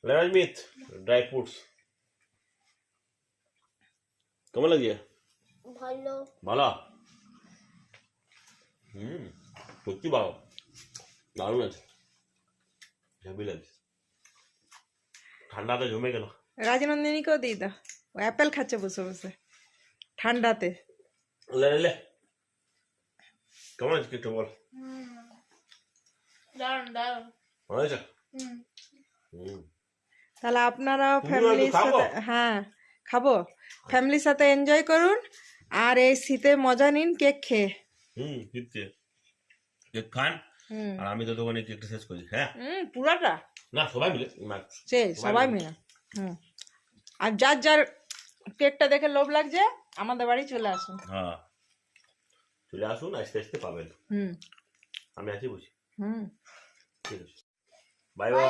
Lemon meet dry fruits কেমন লাগছে? ভালো। ভালো? সত্যি ভালো, দারুণ আছে, হেভি লাগছে, ঠান্ডাতে জমে গেল। রাজনন্দিনীকেও দিই দাও, ও অ্যাপেল খাচ্ছে বসে বসে ঠান্ডাতে। লে লে কেমন আছে একটু বল। দারুন দারুন। ভালো আছে? তাহলে আপনারাও তুমিও ফ্যামিলির একটু খাবো? সাথে, হ্যাঁ খাবো, ফ্যামিলির সাথে এনজয় করুন আর এই শীতে মজা নিন কেক খেয়ে। দিচ্ছে কেক খান, আর আমি তো দোকানে কেকটা শেষ করি। হ্যাঁ পুরাটা না, সবাই মিলে সে সবাই মিলে। আর যার যার কেকটা দেখে লোভ লাগছে আমাদের বাড়ি চলে আসুন। হ্যাঁ চলে আসুন, আস্তে আস্তে পাবেন। আমি আছি বুঝি। ঠিক আছে, বাই বাই।